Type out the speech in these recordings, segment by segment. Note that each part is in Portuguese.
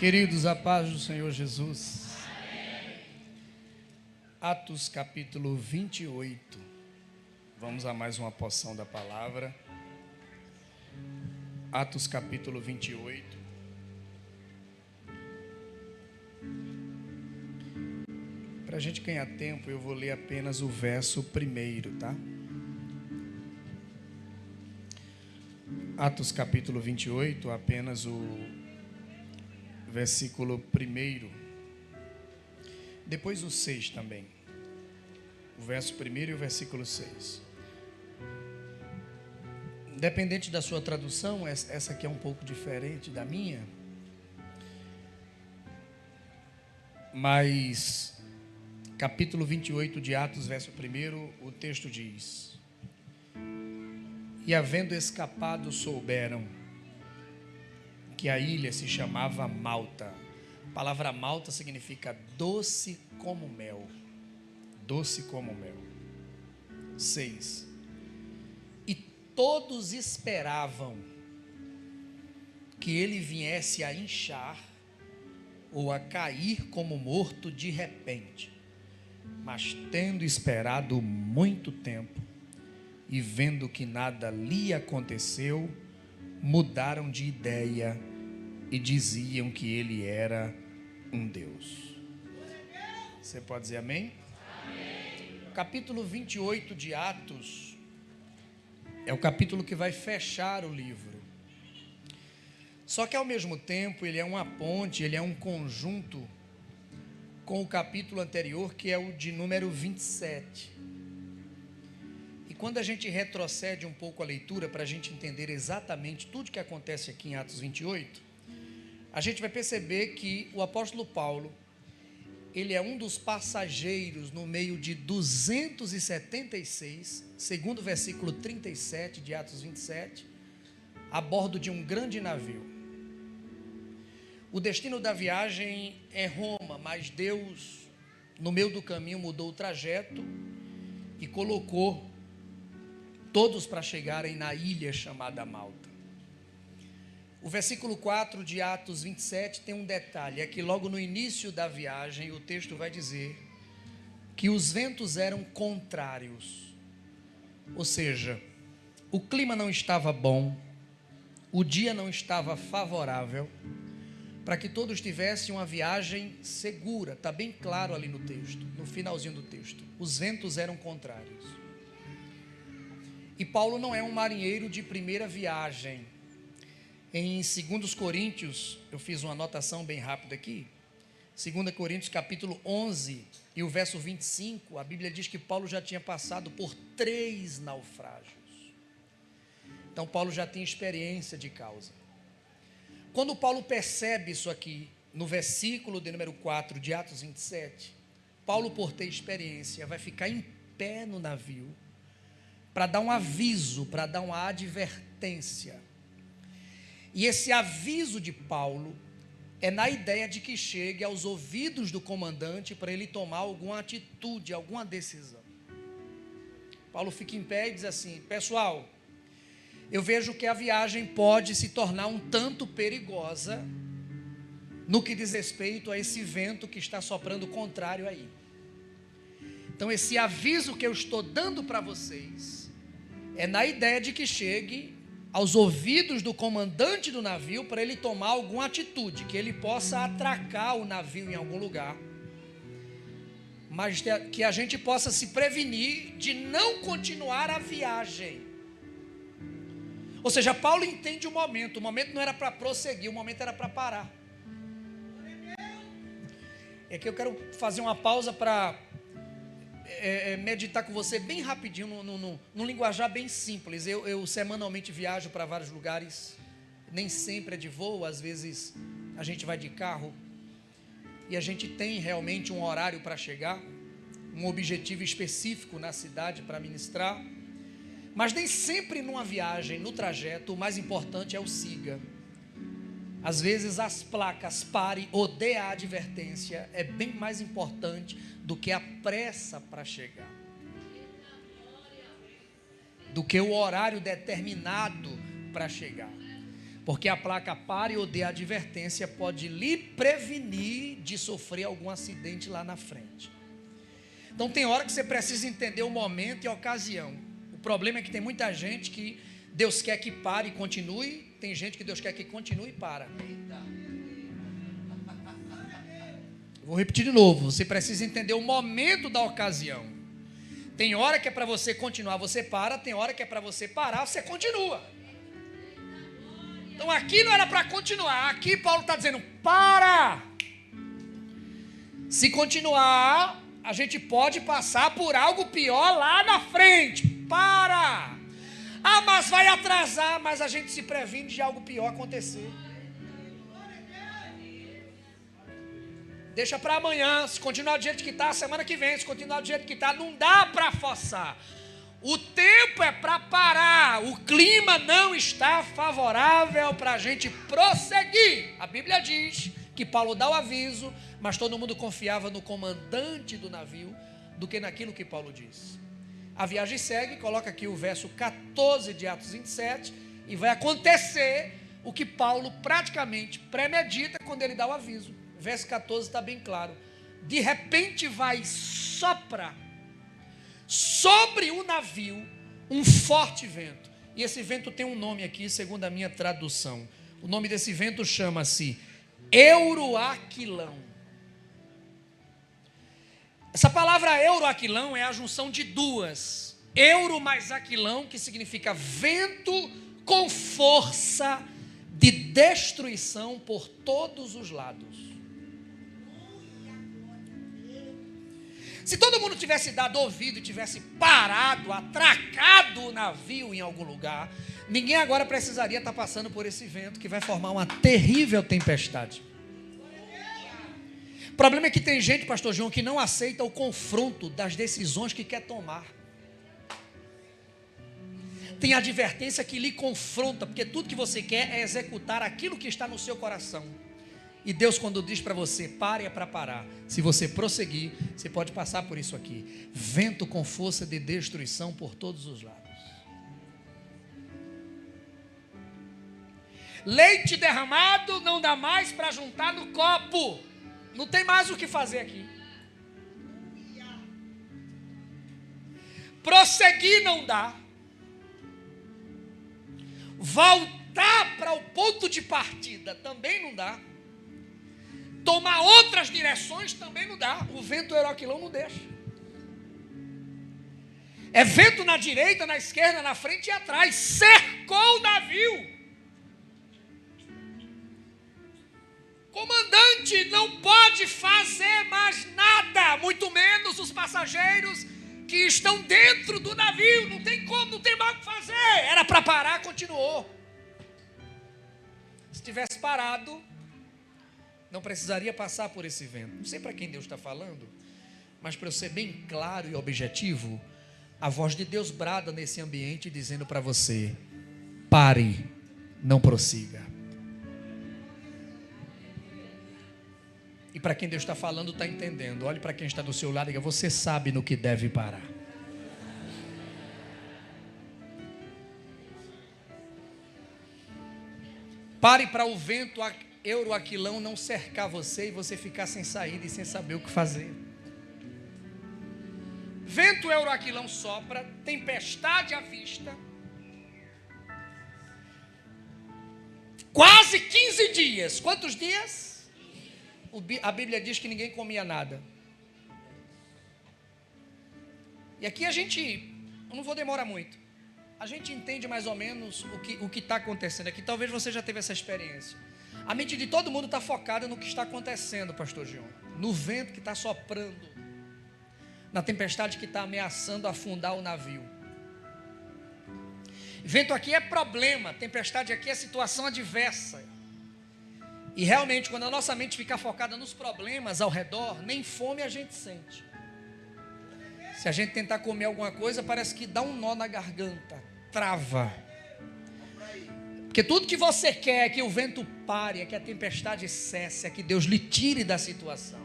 Queridos, a paz do Senhor Jesus. Atos capítulo 28. Vamos a mais uma porção da palavra. Atos capítulo 28. Para a gente ganhar tempo, eu vou ler apenas o verso primeiro, tá? Atos capítulo 28, apenas o versículo 1. Depois o 6 também. O verso 1 e o versículo 6. Dependente da sua tradução, essa aqui é um pouco diferente da minha. Mas, capítulo 28 de Atos, verso 1, o texto diz: E havendo escapado, souberam que a ilha se chamava Malta. A palavra Malta significa doce como mel. Doce como mel. 6. E todos esperavam que ele viesse a inchar ou a cair como morto de repente. Mas tendo esperado muito tempo e vendo que nada lhe aconteceu, mudaram de ideia e diziam que ele era um Deus. Você pode dizer amém? Amém. Capítulo 28 de Atos é o capítulo que vai fechar o livro. Só que ao mesmo tempo ele é uma ponte, ele é um conjunto com o capítulo anterior, que é o de número 27. E quando a gente retrocede um pouco a leitura para a gente entender exatamente tudo que acontece aqui em Atos 28, a gente vai perceber que o apóstolo Paulo, ele é um dos passageiros no meio de 276, segundo o versículo 37 de Atos 27, a bordo de um grande navio. O destino da viagem é Roma, mas Deus, no meio do caminho, mudou o trajeto e colocou todos para chegarem na ilha chamada Malta. O versículo 4 de Atos 27 tem um detalhe, é que logo no início da viagem o texto vai dizer que os ventos eram contrários, ou seja, o clima não estava bom, o dia não estava favorável para que todos tivessem uma viagem segura. Está bem claro ali no texto, no finalzinho do texto, os ventos eram contrários. E Paulo não é um marinheiro de primeira viagem. Em 2 Coríntios, eu fiz uma anotação bem rápida aqui, 2 Coríntios capítulo 11 e o verso 25, a Bíblia diz que Paulo já tinha passado por 3 naufrágios. Então Paulo já tem experiência de causa. Quando Paulo percebe isso aqui, no versículo de número 4 de Atos 27, Paulo, por ter experiência, vai ficar em pé no navio para dar um aviso, para dar uma advertência. E esse aviso de Paulo é na ideia de que chegue aos ouvidos do comandante para ele tomar alguma atitude, alguma decisão. Paulo fica em pé e diz assim: pessoal, eu vejo que a viagem pode se tornar um tanto perigosa no que diz respeito a esse vento que está soprando contrário aí. Então esse aviso que eu estou dando para vocês é na ideia de que chegue aos ouvidos do comandante do navio para ele tomar alguma atitude, que ele possa atracar o navio em algum lugar, mas que a gente possa se prevenir de não continuar a viagem. Ou seja, Paulo entende o momento não era para prosseguir, o momento era para parar. É que eu quero fazer uma pausa para meditar com você bem rapidinho, num linguajar bem simples. Eu semanalmente viajo para vários lugares, nem sempre é de voo, às vezes a gente vai de carro, e a gente tem realmente um horário para chegar, um objetivo específico na cidade para ministrar, mas nem sempre numa viagem, no trajeto, o mais importante é o siga. Às vezes as placas pare ou dê a advertência é bem mais importante do que a pressa para chegar, do que o horário determinado para chegar. Porque a placa pare ou dê advertência pode lhe prevenir de sofrer algum acidente lá na frente. Então tem hora que você precisa entender o momento e a ocasião. O problema é que tem muita gente que Deus quer que pare e continue, tem gente que Deus quer que continue e para. Vou repetir de novo, você precisa entender o momento da ocasião. Tem hora que é para você continuar, você para, tem hora que é para você parar, você continua. Então aqui não era para continuar, aqui Paulo está dizendo, para! Se continuar, a gente pode passar por algo pior lá na frente, para! Ah, mas vai atrasar, mas a gente se previne de algo pior acontecer. Deixa para amanhã, se continuar do jeito que está, semana que vem, se continuar do jeito que está, não dá para forçar. O tempo é para parar, o clima não está favorável para a gente prosseguir. A Bíblia diz que Paulo dá o aviso, mas todo mundo confiava no comandante do navio do que naquilo que Paulo diz. A viagem segue, coloca aqui o verso 14 de Atos 27, e vai acontecer o que Paulo praticamente premedita quando ele dá o aviso. O verso 14 está bem claro. De repente vai soprar sobre o navio um forte vento. E esse vento tem um nome aqui, segundo a minha tradução. O nome desse vento chama-se Euroaquilão. Essa palavra Euroaquilão é a junção de duas. Euro mais aquilão, que significa vento com força de destruição por todos os lados. Se todo mundo tivesse dado ouvido e tivesse parado, atracado o navio em algum lugar, ninguém agora precisaria estar passando por esse vento que vai formar uma terrível tempestade. O problema é que tem gente, pastor João, que não aceita o confronto das decisões que quer tomar. Tem advertência que lhe confronta, porque tudo que você quer é executar aquilo que está no seu coração. E Deus, quando diz para você, pare, é para parar. Se você prosseguir, você pode passar por isso aqui. Vento com força de destruição por todos os lados. Leite derramado não dá mais para juntar no copo. Não tem mais o que fazer aqui. Prosseguir não dá. Voltar para o ponto de partida também não dá. Tomar outras direções também não dá. O vento Euroaquilão não deixa. É vento na direita, na esquerda, na frente e atrás. Cercou o navio. Comandante não pode fazer mais nada, muito menos os passageiros que estão dentro do navio. Não tem como, não tem mais o que fazer. Era para parar, continuou. Se tivesse parado, não precisaria passar por esse vento. Não sei para quem Deus está falando, mas para eu ser bem claro e objetivo, a voz de Deus brada nesse ambiente dizendo para você: pare, não prossiga. E para quem Deus está falando, está entendendo. Olhe para quem está do seu lado e diga: você sabe no que deve parar. Pare para o vento Euroaquilão não cercar você e você ficar sem saída e sem saber o que fazer. Vento Euroaquilão sopra, tempestade à vista. Quase 15 dias. Quantos dias? A Bíblia diz que ninguém comia nada. E aqui a gente, eu não vou demorar muito, a gente entende mais ou menos o que está acontecendo aqui. Talvez você já teve essa experiência. A mente de todo mundo está focada no que está acontecendo, pastor João. No vento que está soprando, na tempestade que está ameaçando afundar o navio. Vento aqui é problema, tempestade aqui é situação adversa. E realmente, quando a nossa mente ficar focada nos problemas ao redor, nem fome a gente sente. Se a gente tentar comer alguma coisa, parece que dá um nó na garganta, trava. Porque tudo que você quer é que o vento pare, é que a tempestade cesse, é que Deus lhe tire da situação.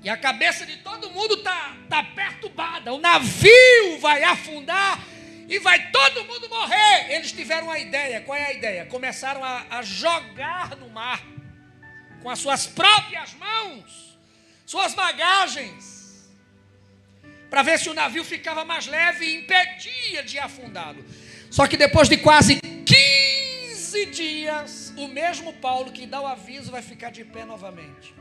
E a cabeça de todo mundo está perturbada. O navio vai afundar e vai todo mundo morrer. Eles tiveram uma ideia. Qual é a ideia? Começaram a jogar no mar, com as suas próprias mãos, suas bagagens, para ver se o navio ficava mais leve e impedia de afundá-lo. Só que depois de quase 15 dias, o mesmo Paulo que dá o aviso vai ficar de pé novamente.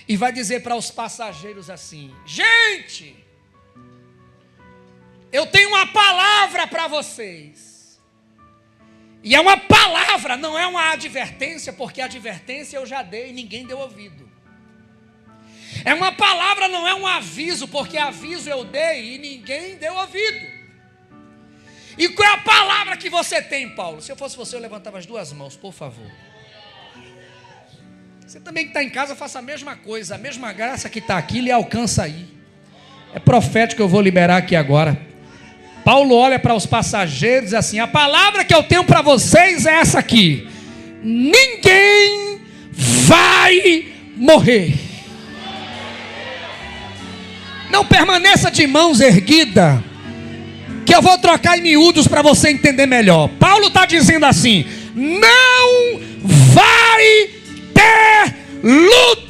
E vai dizer para os passageiros assim: gente, eu tenho uma palavra para vocês. E é uma palavra, não é uma advertência, porque advertência eu já dei e ninguém deu ouvido. É uma palavra, não é um aviso, porque aviso eu dei e ninguém deu ouvido. E qual é a palavra que você tem, Paulo? Se eu fosse você, eu levantava as duas mãos, por favor. Você também que está em casa, faça a mesma coisa. A mesma graça que está aqui, lhe alcança aí. É profético que eu vou liberar aqui agora. Paulo olha para os passageiros e diz assim: a palavra que eu tenho para vocês é essa aqui: ninguém vai morrer. Não permaneça de mãos erguidas, que eu vou trocar em miúdos para você entender melhor. Paulo está dizendo assim: não vai ter luto.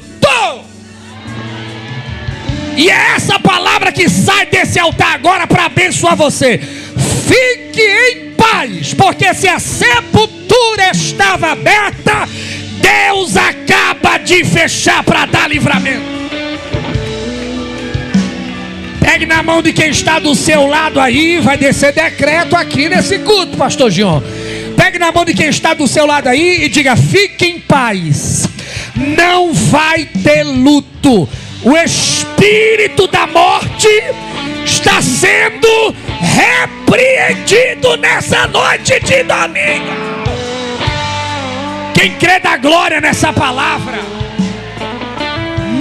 E é essa palavra que sai desse altar agora para abençoar você. Fique em paz, porque se a sepultura estava aberta, Deus acaba de fechar para dar livramento. Pegue na mão de quem está do seu lado aí. Vai descer decreto aqui nesse culto, pastor Gion. Pegue na mão de quem está do seu lado aí e diga: fique em paz, não vai ter luto. O espírito da morte está sendo repreendido nessa noite de domingo. Quem crê da glória nessa palavra?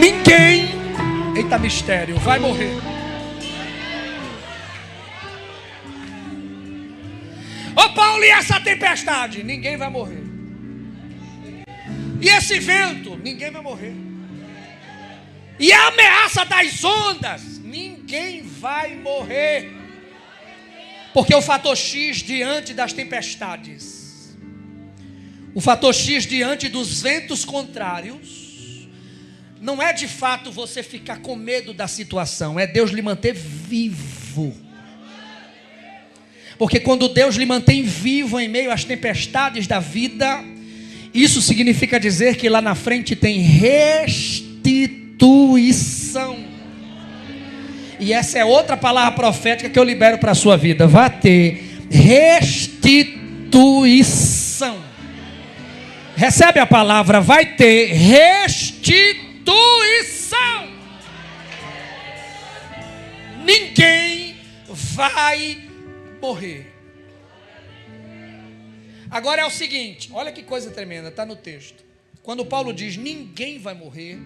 Ninguém, eita mistério, vai morrer. Ô Paulo, e essa tempestade? Ninguém vai morrer. E esse vento? Ninguém vai morrer. E a ameaça das ondas? Ninguém vai morrer. Porque o fator X diante das tempestades, o fator X diante dos ventos contrários, não é de fato você ficar com medo da situação, é Deus lhe manter vivo. Porque quando Deus lhe mantém vivo em meio às tempestades da vida, isso significa dizer que lá na frente tem restituição. E essa é outra palavra profética que eu libero para a sua vida. Vai ter restituição. Recebe a palavra, vai ter restituição. Ninguém vai morrer. Agora é o seguinte, olha que coisa tremenda, está no texto. Quando Paulo diz ninguém vai morrer,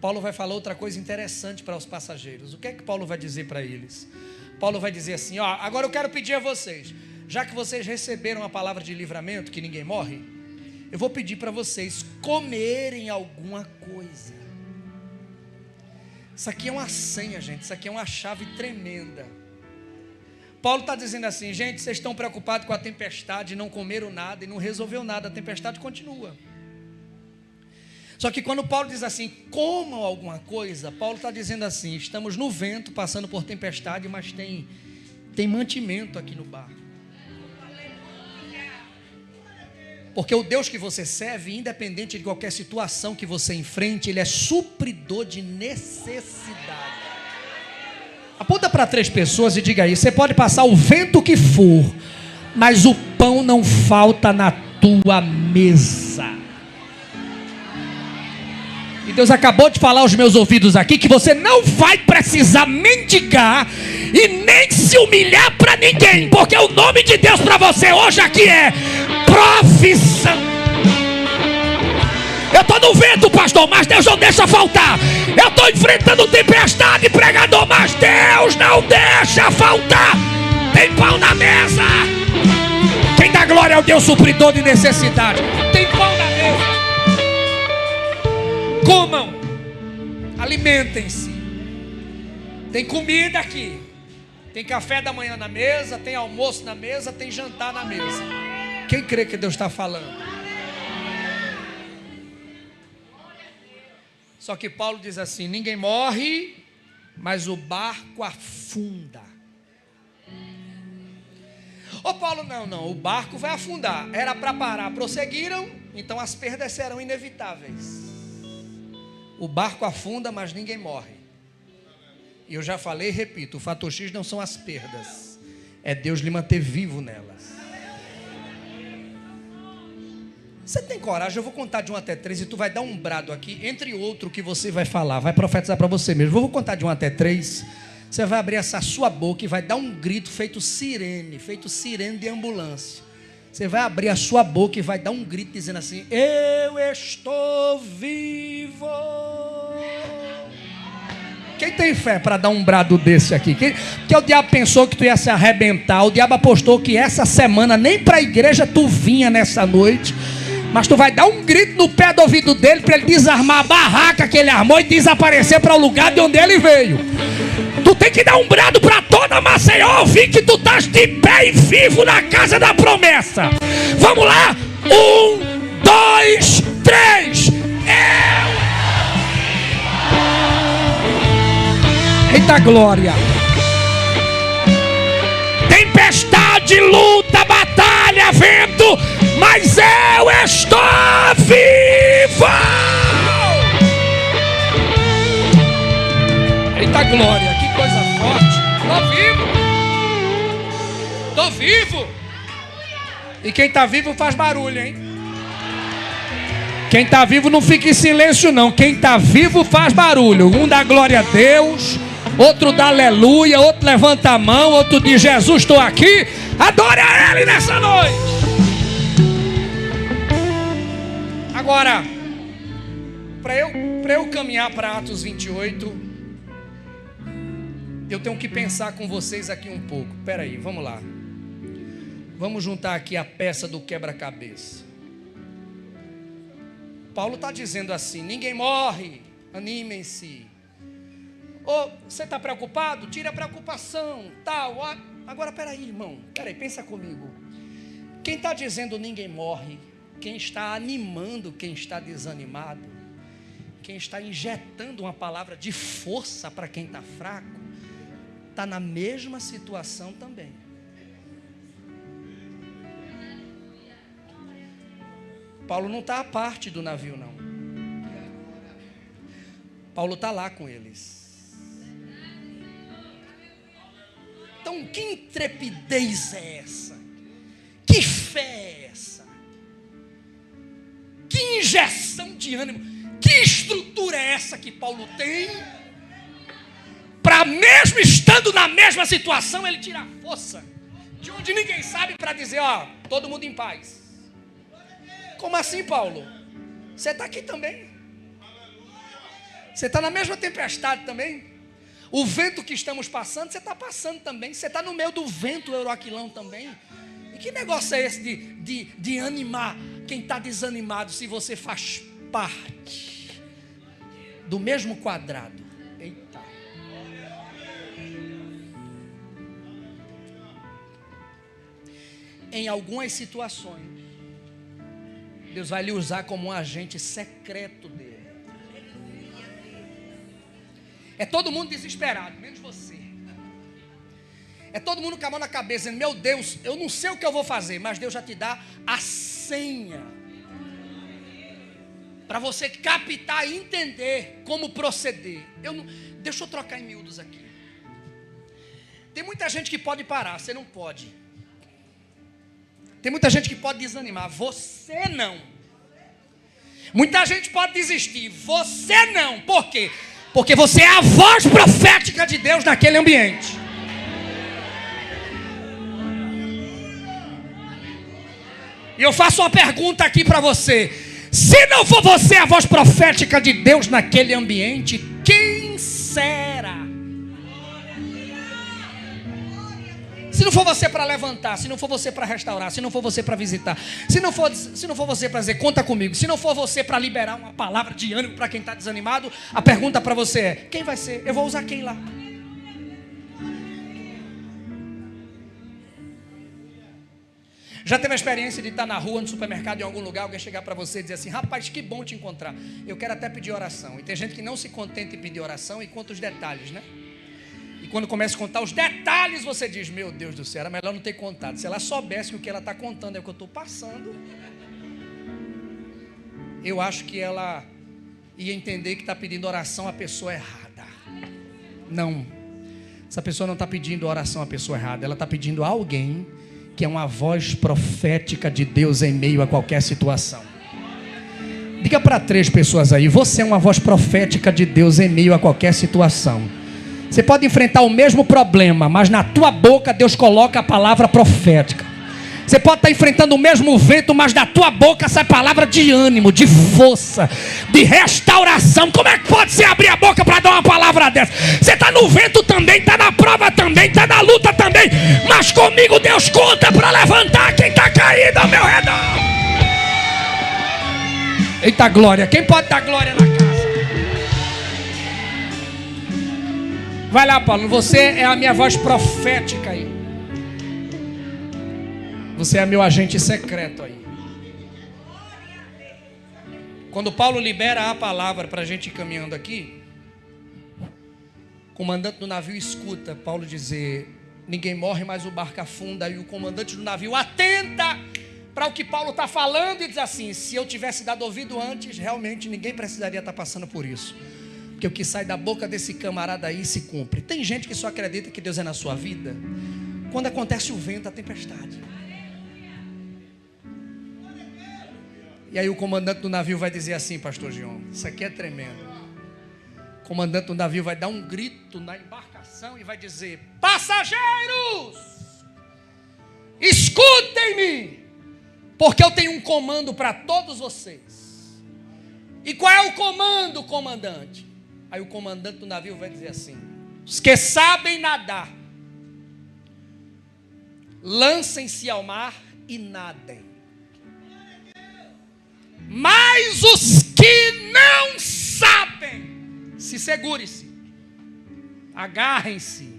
Paulo vai falar outra coisa interessante para os passageiros. O que é que Paulo vai dizer para eles? Paulo vai dizer assim: ó, agora eu quero pedir a vocês, já que vocês receberam a palavra de livramento, que ninguém morre, eu vou pedir para vocês comerem alguma coisa. Isso aqui é uma senha, gente, isso aqui é uma chave tremenda. Paulo está dizendo assim: gente, vocês estão preocupados com a tempestade, não comeram nada e não resolveu nada, a tempestade continua. Só que quando Paulo diz assim, comam alguma coisa, Paulo está dizendo assim: estamos no vento, passando por tempestade, mas tem mantimento aqui no barco. Porque o Deus que você serve, independente de qualquer situação que você enfrente, Ele é supridor de necessidade. Aponta para 3 pessoas e diga aí: você pode passar o vento que for, mas o pão não falta na tua mesa. E Deus acabou de falar aos meus ouvidos aqui que você não vai precisar mendigar e nem se humilhar para ninguém, porque o nome de Deus para você hoje aqui é profissão. Eu estou no vento, pastor, mas Deus não deixa faltar. Eu estou enfrentando tempestade, pregador, mas Deus não deixa faltar. Tem pão na mesa. Quem dá glória é o Deus supridor de necessidade. Tem pão na mesa. Comam, alimentem-se. Tem comida aqui, Tem café da manhã na mesa, tem almoço na mesa, tem jantar na mesa. Quem crê que Deus está falando? Só que Paulo diz assim: ninguém morre, mas o barco afunda. Ô Paulo, não, o barco vai afundar. Era para parar, prosseguiram, então as perdas serão inevitáveis. O barco afunda, mas ninguém morre. E eu já falei e repito, o fator X não são as perdas, é Deus lhe manter vivo nelas. Você tem coragem? Eu vou contar de 1 até 3 e tu vai dar um brado aqui, entre outro que você vai falar, vai profetizar para você mesmo. Eu vou contar de 1 até 3. Você vai abrir essa sua boca e vai dar um grito feito sirene de ambulância. Você vai abrir a sua boca e vai dar um grito dizendo assim: eu estou vivo. Quem tem fé para dar um brado desse aqui? Porque o diabo pensou que tu ia se arrebentar. O diabo apostou que essa semana nem para a igreja tu vinha nessa noite. Mas tu vai dar um grito no pé do ouvido dele para ele desarmar a barraca que ele armou e desaparecer para o lugar de onde ele veio. Tu tem que dar um brado para toda Maceió ouvir que tu estás de pé e vivo na casa da promessa. Vamos lá? 1, 2, 3. Eita glória! Tempestade, luta, batalha, vento, mas eu estou vivo! Eita glória, que coisa forte! Tô vivo! E quem está vivo faz barulho, hein? Quem está vivo não fica em silêncio não. Quem está vivo faz barulho. Um dá glória a Deus, outro dá aleluia, outro levanta a mão, outro diz: Jesus, estou aqui. Adore a Ele nessa noite. Agora, para eu caminhar para Atos 28, eu tenho que pensar com vocês aqui um pouco. Espera aí, vamos lá. Vamos juntar aqui a peça do quebra-cabeça. Paulo está dizendo assim: ninguém morre, animem-se. Você está preocupado? Tire a preocupação, tal. Agora, peraí, irmão, pensa comigo. Quem está dizendo ninguém morre, quem está animando quem está desanimado, quem está injetando uma palavra de força para quem está fraco, está na mesma situação também. Paulo não está à parte do navio, não. Paulo está lá com eles. Então, que intrepidez é essa? Que fé é essa? Que injeção de ânimo? Que estrutura é essa que Paulo tem? Para mesmo estando na mesma situação, ele tira a força de onde ninguém sabe para dizer: todo mundo em paz. Como assim, Paulo? Você está aqui também. Você está na mesma tempestade também. O vento que estamos passando, você está passando também. Você está no meio do vento euroaquilão também. E que negócio é esse de animar quem está desanimado, se você faz parte do mesmo quadrado? Eita. Em algumas situações, Deus vai lhe usar como um agente secreto dele. É todo mundo desesperado, menos você. É todo mundo com a mão na cabeça, dizendo: meu Deus, eu não sei o que eu vou fazer, mas Deus já te dá a senha para você captar e entender como proceder. Deixa eu trocar em miúdos aqui. Tem muita gente que pode parar, você não pode. Tem muita gente que pode desanimar, você não. Muita gente pode desistir, você não. Por quê? Porque você é a voz profética de Deus naquele ambiente. E eu faço uma pergunta aqui para você: se não for você a voz profética de Deus naquele ambiente, quem será? Se não for você para levantar, se não for você para restaurar, se não for você para visitar, se não for você para dizer conta comigo, se não for você para liberar uma palavra de ânimo para quem está desanimado, a pergunta para você é: quem vai ser? Eu vou usar quem lá? Já teve a experiência de estar na rua, no supermercado, em algum lugar, alguém chegar para você e dizer assim: rapaz, que bom te encontrar, eu quero até pedir oração. E tem gente que não se contenta em pedir oração e conta os detalhes, né? E quando começa a contar os detalhes, você diz: meu Deus do céu, era melhor não ter contado. Se ela soubesse que o que ela está contando é o que eu estou passando, eu acho que ela ia entender que está pedindo oração à pessoa errada. Não, essa pessoa não está pedindo oração à pessoa errada, ela está pedindo a alguém que é uma voz profética de Deus em meio a qualquer situação. Diga para 3 pessoas aí: você é uma voz profética de Deus em meio a qualquer situação. Você pode enfrentar o mesmo problema, mas na tua boca Deus coloca a palavra profética. Você pode estar enfrentando o mesmo vento, mas da tua boca sai palavra de ânimo, de força, de restauração. Como é que pode você abrir a boca para dar uma palavra dessa? Você está no vento também, está na prova também, está na luta também, mas comigo Deus conta para levantar quem está caído ao meu redor. Eita glória, quem pode dar glória na casa? Vai lá, Paulo, você é a minha voz profética aí. Você é meu agente secreto aí. Quando Paulo libera a palavra para a gente ir caminhando aqui, o comandante do navio escuta Paulo dizer: ninguém morre, mas o barco afunda. E o comandante do navio atenta para o que Paulo está falando e diz assim: se eu tivesse dado ouvido antes, realmente ninguém precisaria estar passando por isso. Porque o que sai da boca desse camarada aí se cumpre. Tem gente que só acredita que Deus é na sua vida quando acontece o vento, a tempestade. E aí o comandante do navio vai dizer assim: pastor Gion, isso aqui é tremendo. O comandante do navio vai dar um grito na embarcação e vai dizer: passageiros, escutem-me, porque eu tenho um comando para todos vocês. E qual é o comando, comandante? Aí o comandante do navio vai dizer assim: os que sabem nadar, lancem-se ao mar e nadem. Mas os que não sabem, se segure-se, agarrem-se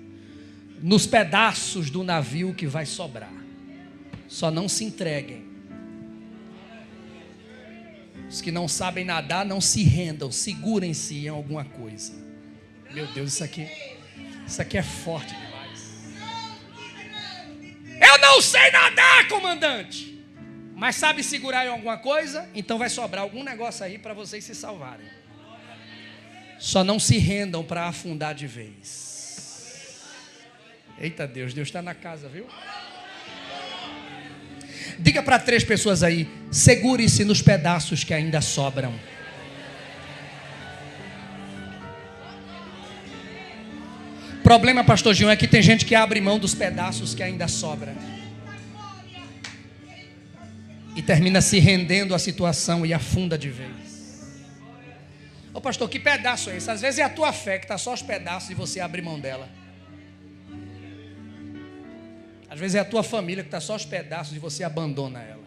nos pedaços do navio que vai sobrar. Só não se entreguem. Os que não sabem nadar, não se rendam, segurem-se em alguma coisa. Meu Deus, isso aqui é forte demais. Eu não sei nadar, comandante, mas sabe segurar em alguma coisa? Então vai sobrar algum negócio aí para vocês se salvarem. Só não se rendam para afundar de vez. Eita Deus, Deus está na casa, viu? Diga para 3 pessoas aí: segure-se nos pedaços que ainda sobram. O problema, pastor Gil, é que tem gente que abre mão dos pedaços que ainda sobram e termina se rendendo à situação e afunda de vez. Ô pastor, que pedaço é esse? Às vezes é a tua fé que está só os pedaços e você abre mão dela. Às vezes é a tua família que está só os pedaços e você abandona ela.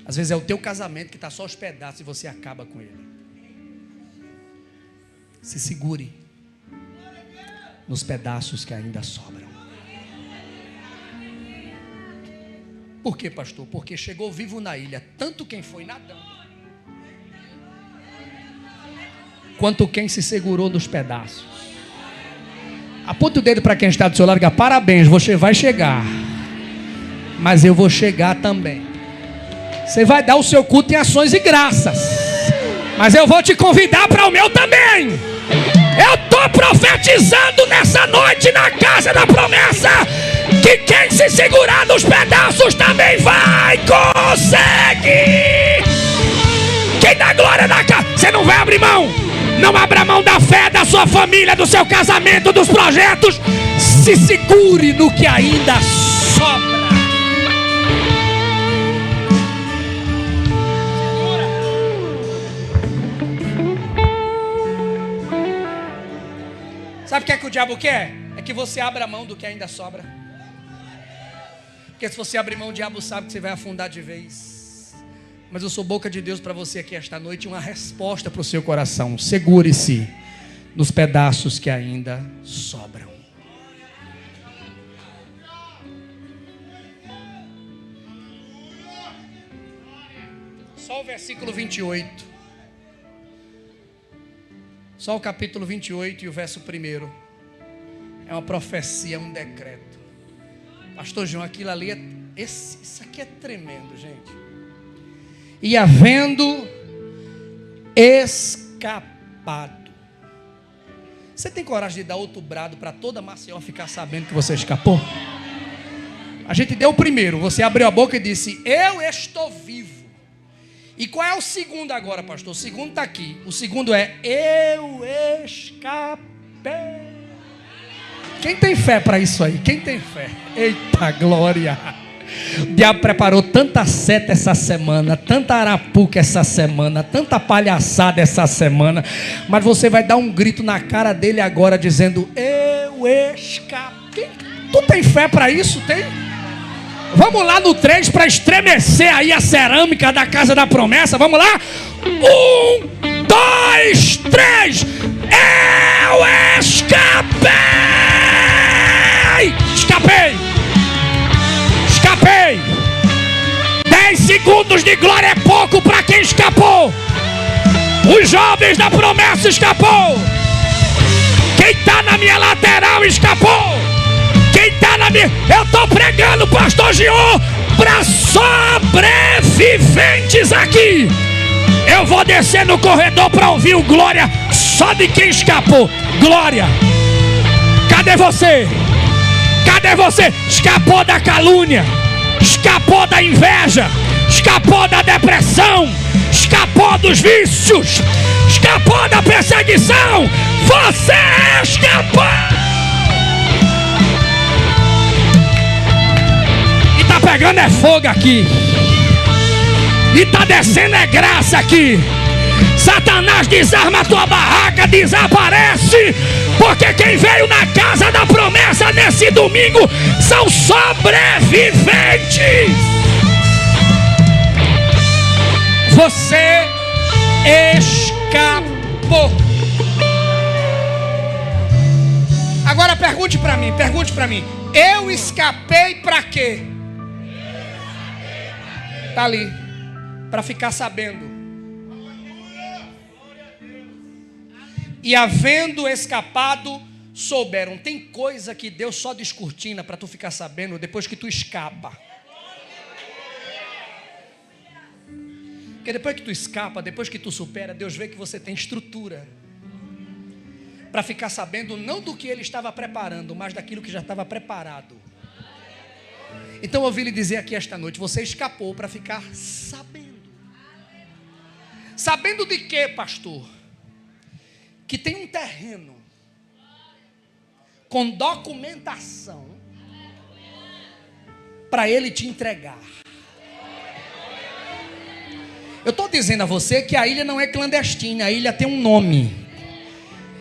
Às vezes é o teu casamento que está só os pedaços e você acaba com ele. Se segure nos pedaços que ainda sobram. Por quê, pastor? Porque chegou vivo na ilha tanto quem foi nadando, quanto quem se segurou nos pedaços. Aponta o dedo para quem está do seu lado e diga: parabéns, você vai chegar, mas eu vou chegar também. Você vai dar o seu culto em ações e graças, mas eu vou te convidar para o meu também. Eu estou profetizando nessa noite na casa da promessa que quem se segurar nos pedaços também vai conseguir. Quem dá glória na casa, você não vai abrir mão. Não abra mão da fé, da sua família, do seu casamento, dos projetos. Se segure no que ainda sobra. Sabe o que é que o diabo quer? É que você abra mão do que ainda sobra. Porque se você abrir mão, o diabo sabe que você vai afundar de vez. Mas eu sou boca de Deus para você aqui esta noite, uma resposta para o seu coração. Segure-se nos pedaços que ainda sobram. Só o versículo 28. Só o capítulo 28 e o verso 1. É uma profecia, um decreto. Pastor João, aquilo ali isso aqui é tremendo, gente. E havendo escapado. Você tem coragem de dar outro brado para toda Maceió ficar sabendo que você escapou? A gente deu o primeiro, você abriu a boca e disse: eu estou vivo. E qual é o segundo agora, pastor? O segundo está aqui. O segundo é: eu escapei. Quem tem fé para isso aí? Quem tem fé? Eita glória! O diabo preparou tanta seta essa semana, tanta arapuca essa semana, tanta palhaçada essa semana, mas você vai dar um grito na cara dele agora dizendo: eu escapei. Tu tem fé para isso? Tem? Vamos lá no 3 para estremecer aí a cerâmica da casa da promessa. Vamos lá? 1, 2, 3. Eu escapei! Escapei! Escapei! 10 segundos de glória é pouco para quem escapou. Os jovens da promessa escapou. Quem está na minha lateral escapou. Quem está na minha... Eu estou pregando, pastor Gion, para sobreviventes aqui. Eu vou descer no corredor para ouvir o glória só de quem escapou. Glória. Cadê você? Cadê você? Escapou da calúnia, escapou da inveja, escapou da depressão, escapou dos vícios, escapou da perseguição. Você escapou. E tá pegando é fogo aqui. E tá descendo é graça aqui. Satanás, desarma a tua barraca, desaparece. Porque quem veio na casa da promessa nesse domingo são sobreviventes. Você escapou. Agora pergunte para mim. Eu escapei para quê? Tá ali, para ficar sabendo. E havendo escapado, souberam. Tem coisa que Deus só descortina para tu ficar sabendo depois que tu escapa. Porque depois que tu escapa, depois que tu supera, Deus vê que você tem estrutura para ficar sabendo não do que Ele estava preparando, mas daquilo que já estava preparado. Então eu ouvi lhe dizer aqui esta noite: você escapou para ficar sabendo. Sabendo de quê, pastor? Que tem um terreno com documentação para Ele te entregar. Eu estou dizendo a você que a ilha não é clandestina, a ilha tem um nome.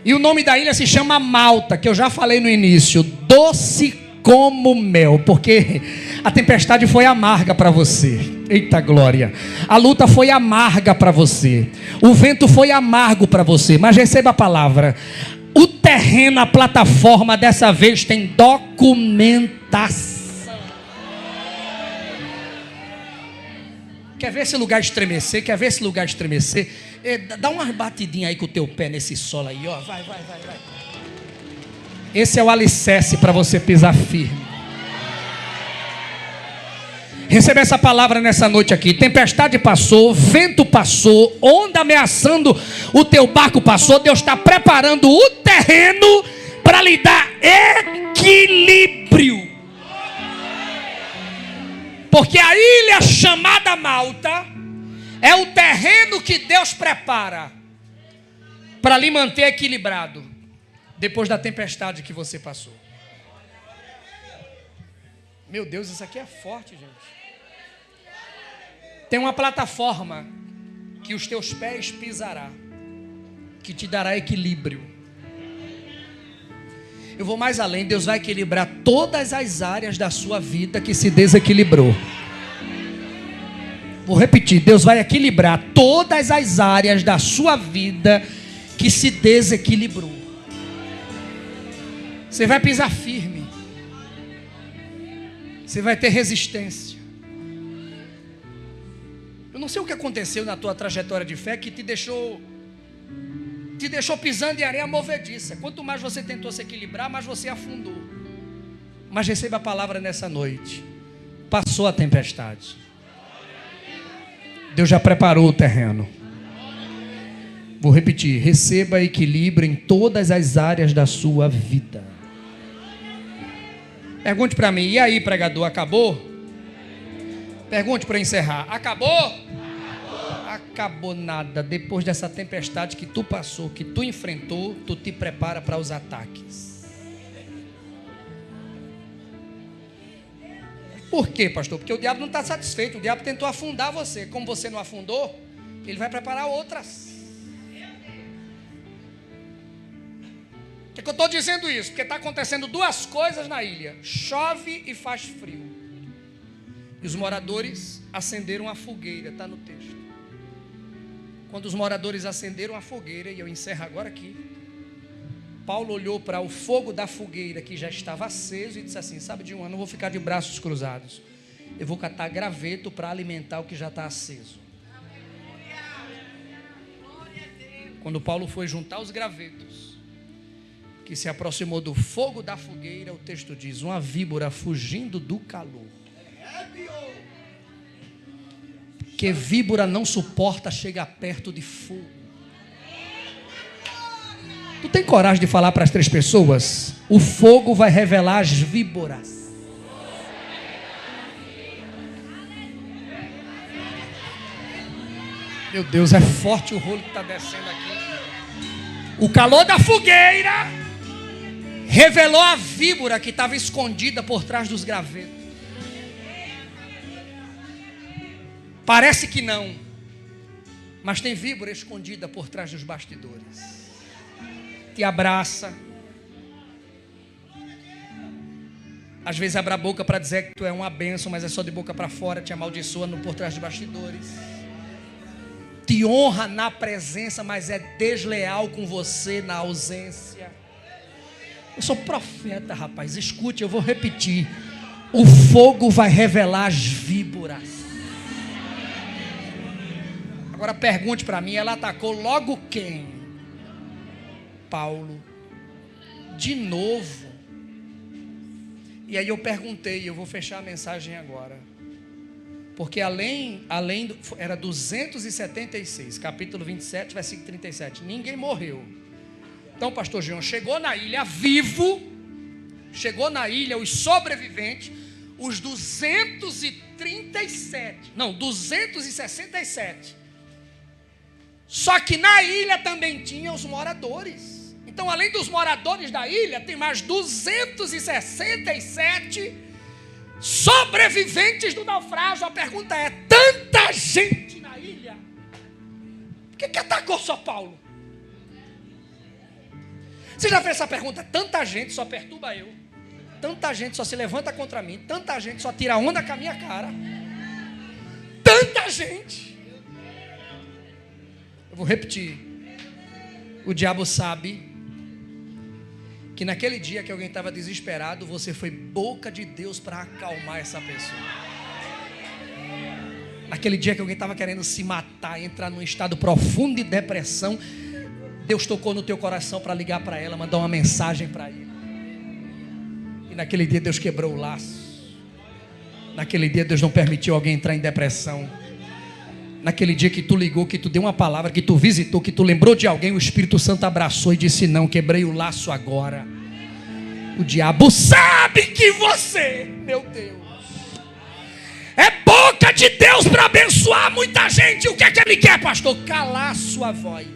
E o nome da ilha se chama Malta, que eu já falei no início. Doce como mel, porque a tempestade foi amarga para você. Eita glória. A luta foi amarga para você. O vento foi amargo para você. Mas receba a palavra. O terreno, a plataforma dessa vez tem documentação. Quer ver esse lugar estremecer? Dá uma batidinha aí com o teu pé nesse solo aí, ó. Vai. Esse é o alicerce para você pisar firme. Receba essa palavra nessa noite aqui. Tempestade passou, vento passou, onda ameaçando o teu barco passou. Deus está preparando o terreno para lhe dar equilíbrio. Porque a ilha chamada Malta é o terreno que Deus prepara para lhe manter equilibrado depois da tempestade que você passou. Meu Deus, isso aqui é forte, gente. Tem uma plataforma que os teus pés pisará, que te dará equilíbrio. Eu vou mais além. Deus vai equilibrar todas as áreas da sua vida que se desequilibrou. Vou repetir. Deus vai equilibrar todas as áreas da sua vida que se desequilibrou. Você vai pisar firme. Você vai ter resistência. Eu não sei o que aconteceu na tua trajetória de fé que te deixou pisando em areia movediça. Quanto mais você tentou se equilibrar, mais você afundou. Mas receba a palavra nessa noite. Passou a tempestade. Deus já preparou o terreno. Vou repetir: receba equilíbrio em todas as áreas da sua vida. Pergunte para mim: e aí, pregador, acabou? Pergunte para encerrar: acabou? Acabou nada. Depois dessa tempestade que tu passou, que tu enfrentou, tu te prepara para os ataques. Por quê, pastor? Porque o diabo não está satisfeito. O diabo tentou afundar você. Como você não afundou, ele vai preparar outras. Por que eu estou dizendo isso? Porque está acontecendo duas coisas na ilha: chove e faz frio. E os moradores acenderam a fogueira. Está no texto. Quando os moradores acenderam a fogueira, e eu encerro agora aqui, Paulo olhou para o fogo da fogueira que já estava aceso e disse assim: sabe de uma, eu não vou ficar de braços cruzados, eu vou catar graveto para alimentar o que já está aceso. Quando Paulo foi juntar os gravetos, que se aproximou do fogo da fogueira, o texto diz: uma víbora fugindo do calor. Que víbora não suporta chegar perto de fogo. Tu tem coragem de falar para as 3 pessoas? O fogo vai revelar as víboras. Meu Deus, é forte o rolo que está descendo aqui. O calor da fogueira revelou a víbora que estava escondida por trás dos gravetos. Parece que não, mas tem víbora escondida por trás dos bastidores. Te abraça. Às vezes abre a boca para dizer que tu é uma bênção, mas é só de boca para fora, te amaldiçoa por trás dos bastidores. Te honra na presença, mas é desleal com você na ausência. Eu sou profeta, rapaz, escute, eu vou repetir. O fogo vai revelar as víboras. Agora pergunte para mim: ela atacou logo quem? Paulo. De novo. E aí eu perguntei, eu vou fechar a mensagem agora. Porque era 276, capítulo 27, versículo 37. Ninguém morreu. Então, pastor João, chegou na ilha vivo, chegou na ilha os sobreviventes, os 267. Só que na ilha também tinha os moradores. Então, além dos moradores da ilha, tem mais 267 sobreviventes do naufrágio. A pergunta é: tanta gente na ilha, por que atacou só Paulo? Você já fez essa pergunta? Tanta gente só perturba eu, tanta gente só se levanta contra mim, tanta gente só tira onda com a minha cara, tanta gente. Vou repetir. O diabo sabe que naquele dia que alguém estava desesperado, você foi boca de Deus para acalmar essa pessoa. Naquele dia que alguém estava querendo se matar, entrar num estado profundo de depressão, Deus tocou no teu coração para ligar para ela, mandar uma mensagem para ele. E naquele dia Deus quebrou o laço. Naquele dia Deus não permitiu alguém entrar em depressão. Naquele dia que tu ligou, que tu deu uma palavra, que tu visitou, que tu lembrou de alguém, o Espírito Santo abraçou e disse: não, quebrei o laço agora. O diabo sabe que você, meu Deus, é boca de Deus para abençoar muita gente. O que é que ele quer, pastor? Calar a sua voz.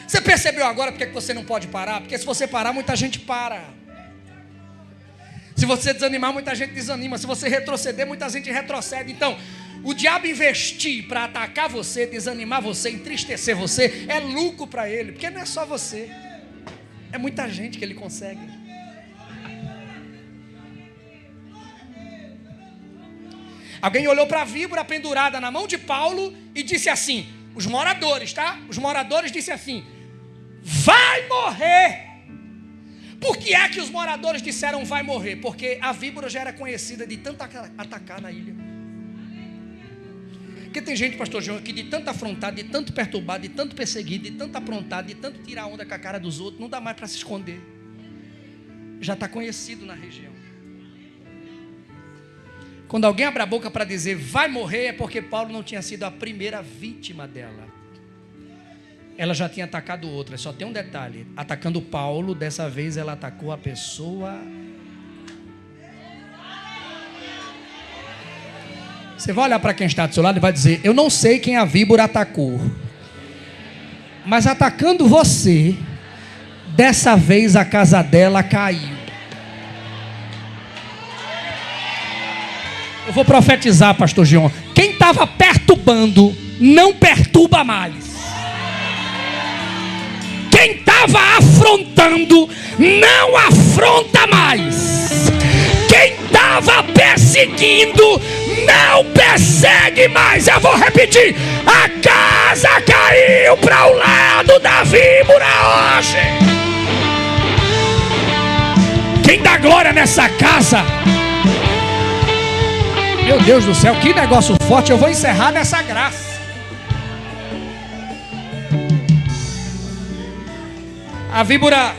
Você percebeu agora porque você não pode parar? Porque se você parar, muita gente para. Se você desanimar, muita gente desanima. Se você retroceder, muita gente retrocede. Então, o diabo investir para atacar você, desanimar você, entristecer você, é lucro para ele, porque não é só você, é muita gente que ele consegue. Alguém olhou para a víbora pendurada na mão de Paulo e disse assim: os moradores, tá? Os moradores disseram assim: vai morrer. Por que é que os moradores disseram vai morrer? Porque a víbora já era conhecida de tanto atacar na ilha. Porque tem gente, pastor João, que de tanto afrontado, de tanto perturbado, de tanto perseguido, de tanto aprontado, de tanto tirar onda com a cara dos outros, não dá mais para se esconder. Já está conhecido na região. Quando alguém abre a boca para dizer vai morrer, é porque Paulo não tinha sido a primeira vítima dela. Ela já tinha atacado outra. Só tem um detalhe: atacando Paulo, dessa vez ela atacou a pessoa. Você vai olhar para quem está do seu lado e vai dizer: eu não sei quem a víbora atacou, mas atacando você, dessa vez a casa dela caiu. Eu vou profetizar, pastor João. Quem estava perturbando, não perturba mais. Quem estava afrontando, não afronta mais. Quem estava perseguindo, não persegue mais. Eu vou repetir: a casa caiu para o lado da víbora hoje. Quem dá glória nessa casa? Meu Deus do céu, que negócio forte. Eu vou encerrar nessa graça. A víbora,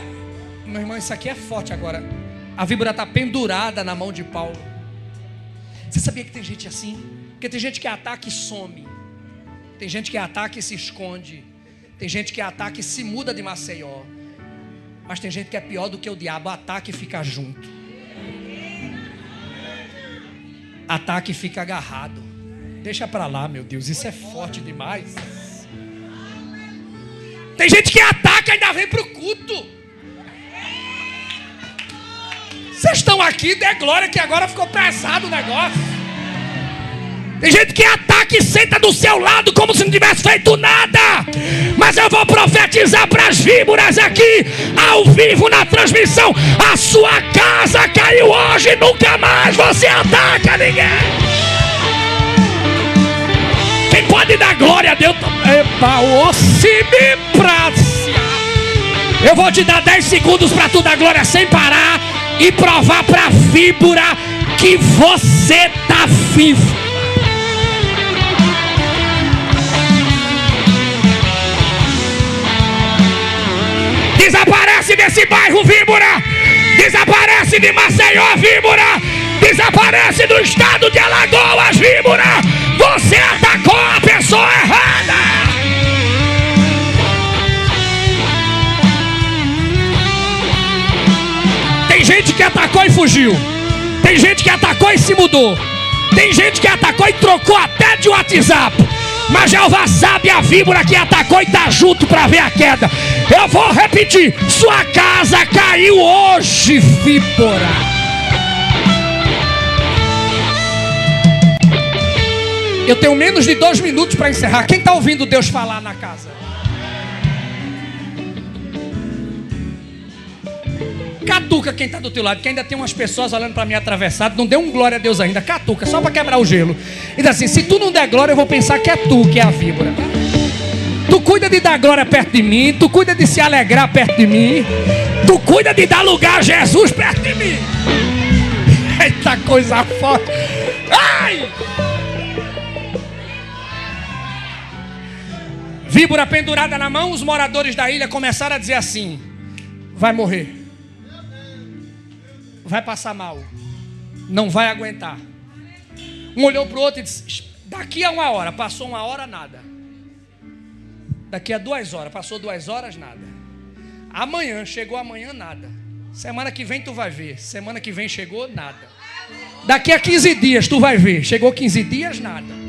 meu irmão, isso aqui é forte agora. A víbora está pendurada na mão de Paulo. Você sabia que tem gente assim? Porque tem gente que ataca e some. Tem gente que ataca e se esconde. Tem gente que ataca e se muda de Maceió. Mas tem gente que é pior do que o diabo: ataca e fica junto. Ataca e fica agarrado. Deixa pra lá, meu Deus, isso é forte demais. Tem gente que ataca e ainda vem pro culto. Vocês estão aqui, dê glória, que agora ficou pesado o negócio. Tem gente que ataca e senta do seu lado como se não tivesse feito nada. Mas eu vou profetizar para as víboras aqui, ao vivo na transmissão: a sua casa caiu hoje, nunca mais você ataca ninguém. Quem pode dar glória a Deus? Epa, o se me praça. Eu vou te dar 10 segundos para tu dar glória sem parar e provar para a víbora que você está vivo. Desaparece desse bairro, víbora. Desaparece de Maceió, víbora. Desaparece do estado de Alagoas, víbora. Você atacou a pessoa errada. Tem gente que atacou e fugiu. Tem gente que atacou e se mudou. Tem gente que atacou e trocou até de WhatsApp. Mas Jeová sabe a víbora que atacou e está junto para ver a queda. Eu vou repetir: sua casa caiu hoje, víbora. Eu tenho menos de 2 minutos para encerrar. Quem está ouvindo Deus falar na casa? Catuca quem está do teu lado, que ainda tem umas pessoas olhando para mim atravessado. Não deu um glória a Deus ainda. Catuca, só para quebrar o gelo. E diz assim: se tu não der glória, eu vou pensar que é tu que é a víbora. Tu cuida de dar glória perto de mim. Tu cuida de se alegrar perto de mim. Tu cuida de dar lugar a Jesus perto de mim. Eita coisa forte. Ai! Víbora pendurada na mão. Os moradores da ilha começaram a dizer assim: vai morrer. Vai passar mal. Não vai aguentar. Um olhou para o outro e disse: daqui a 1 hora. Passou 1 hora, nada. Daqui a 2 horas. Passou 2 horas, nada. Amanhã, chegou amanhã, nada. Semana que vem tu vai ver. Semana que vem chegou, nada. Daqui a 15 dias tu vai ver. Chegou 15 dias, nada.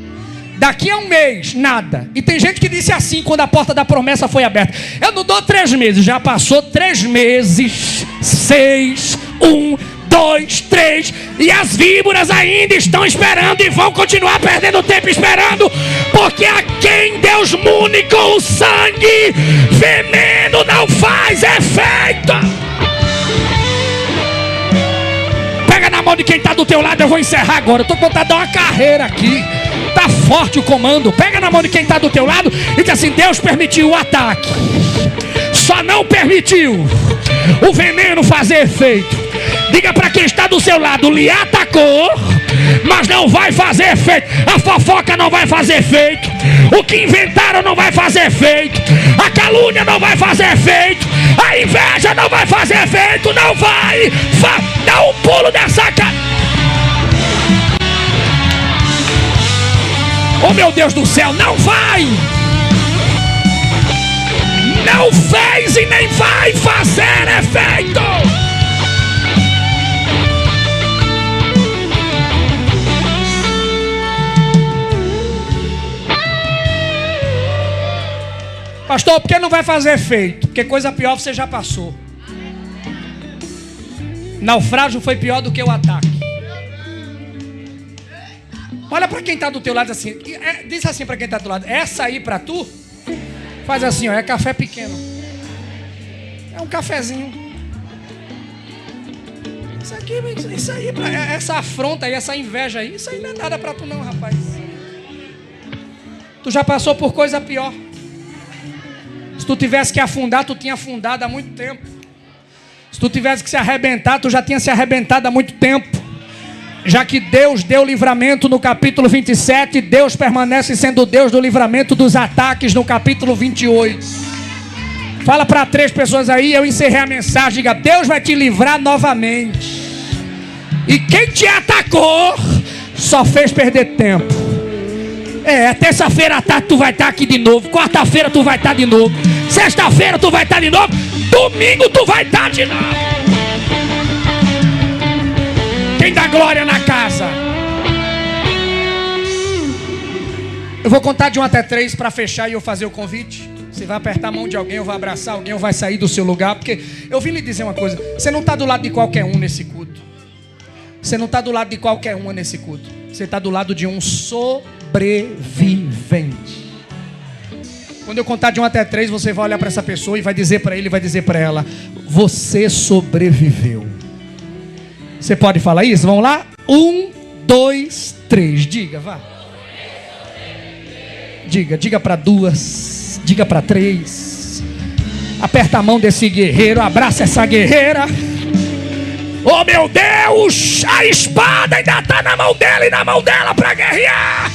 Daqui a 1 mês, nada. E tem gente que disse assim quando a porta da promessa foi aberta: eu não dou 3 meses. Já passou 3 meses. 6, 1, 2, 3. E as víboras ainda estão esperando e vão continuar perdendo tempo esperando. Porque a quem Deus mune com o sangue, veneno não faz efeito. Pega na mão de quem está do teu lado. Eu vou encerrar agora. Eu estou contando uma carreira aqui. Está forte o comando. Pega na mão de quem está do teu lado e diz assim: Deus permitiu o ataque, só não permitiu o veneno fazer efeito. Diga para quem está do seu lado: lhe atacou, mas não vai fazer efeito. A fofoca não vai fazer efeito. O que inventaram não vai fazer efeito. A calúnia não vai fazer efeito. A inveja não vai fazer efeito. Não vai. Dá um pulo dessa casa. Oh meu Deus do céu, não vai. Não fez e nem vai fazer efeito. Pastor, por que não vai fazer efeito? Porque coisa pior você já passou. Naufrágio foi pior do que o ataque. Olha para quem está do teu lado assim. Diz assim para quem está do lado: essa aí para tu? Faz assim, ó, é café pequeno. É um cafezinho. Isso aí, essa afronta aí, essa inveja aí, isso aí não é nada para tu não, rapaz. Tu já passou por coisa pior. Se tu tivesse que afundar, tu tinha afundado há muito tempo. Se tu tivesse que se arrebentar, tu já tinha se arrebentado há muito tempo. Já que Deus deu livramento no capítulo 27, Deus permanece sendo o Deus do livramento dos ataques no capítulo 28. Fala para 3 pessoas aí, eu encerrei a mensagem. Diga: Deus vai te livrar novamente. E quem te atacou só fez perder tempo. Terça-feira à tarde tu vai estar aqui de novo. Quarta-feira tu vai estar de novo. Sexta-feira tu vai estar de novo. Domingo tu vai estar de novo. Quem dá glória na casa? Eu vou contar de 1 até 3 para fechar e eu fazer o convite. Você vai apertar a mão de alguém, ou vai abraçar alguém, ou vai sair do seu lugar. Porque eu vim lhe dizer uma coisa: você não está do lado de qualquer um nesse culto. Você não está do lado de qualquer um nesse culto. Você está do lado de um sobrevivente. Quando eu contar de 1 até 3, você vai olhar para essa pessoa e vai dizer para ele, vai dizer para ela: você sobreviveu. Você pode falar isso? Vamos lá? 1, 2, 3. Diga, vá. Diga para 2. Diga para 3. Aperta a mão desse guerreiro. Abraça essa guerreira. Oh meu Deus, a espada ainda está na mão dele e na mão dela para guerrear.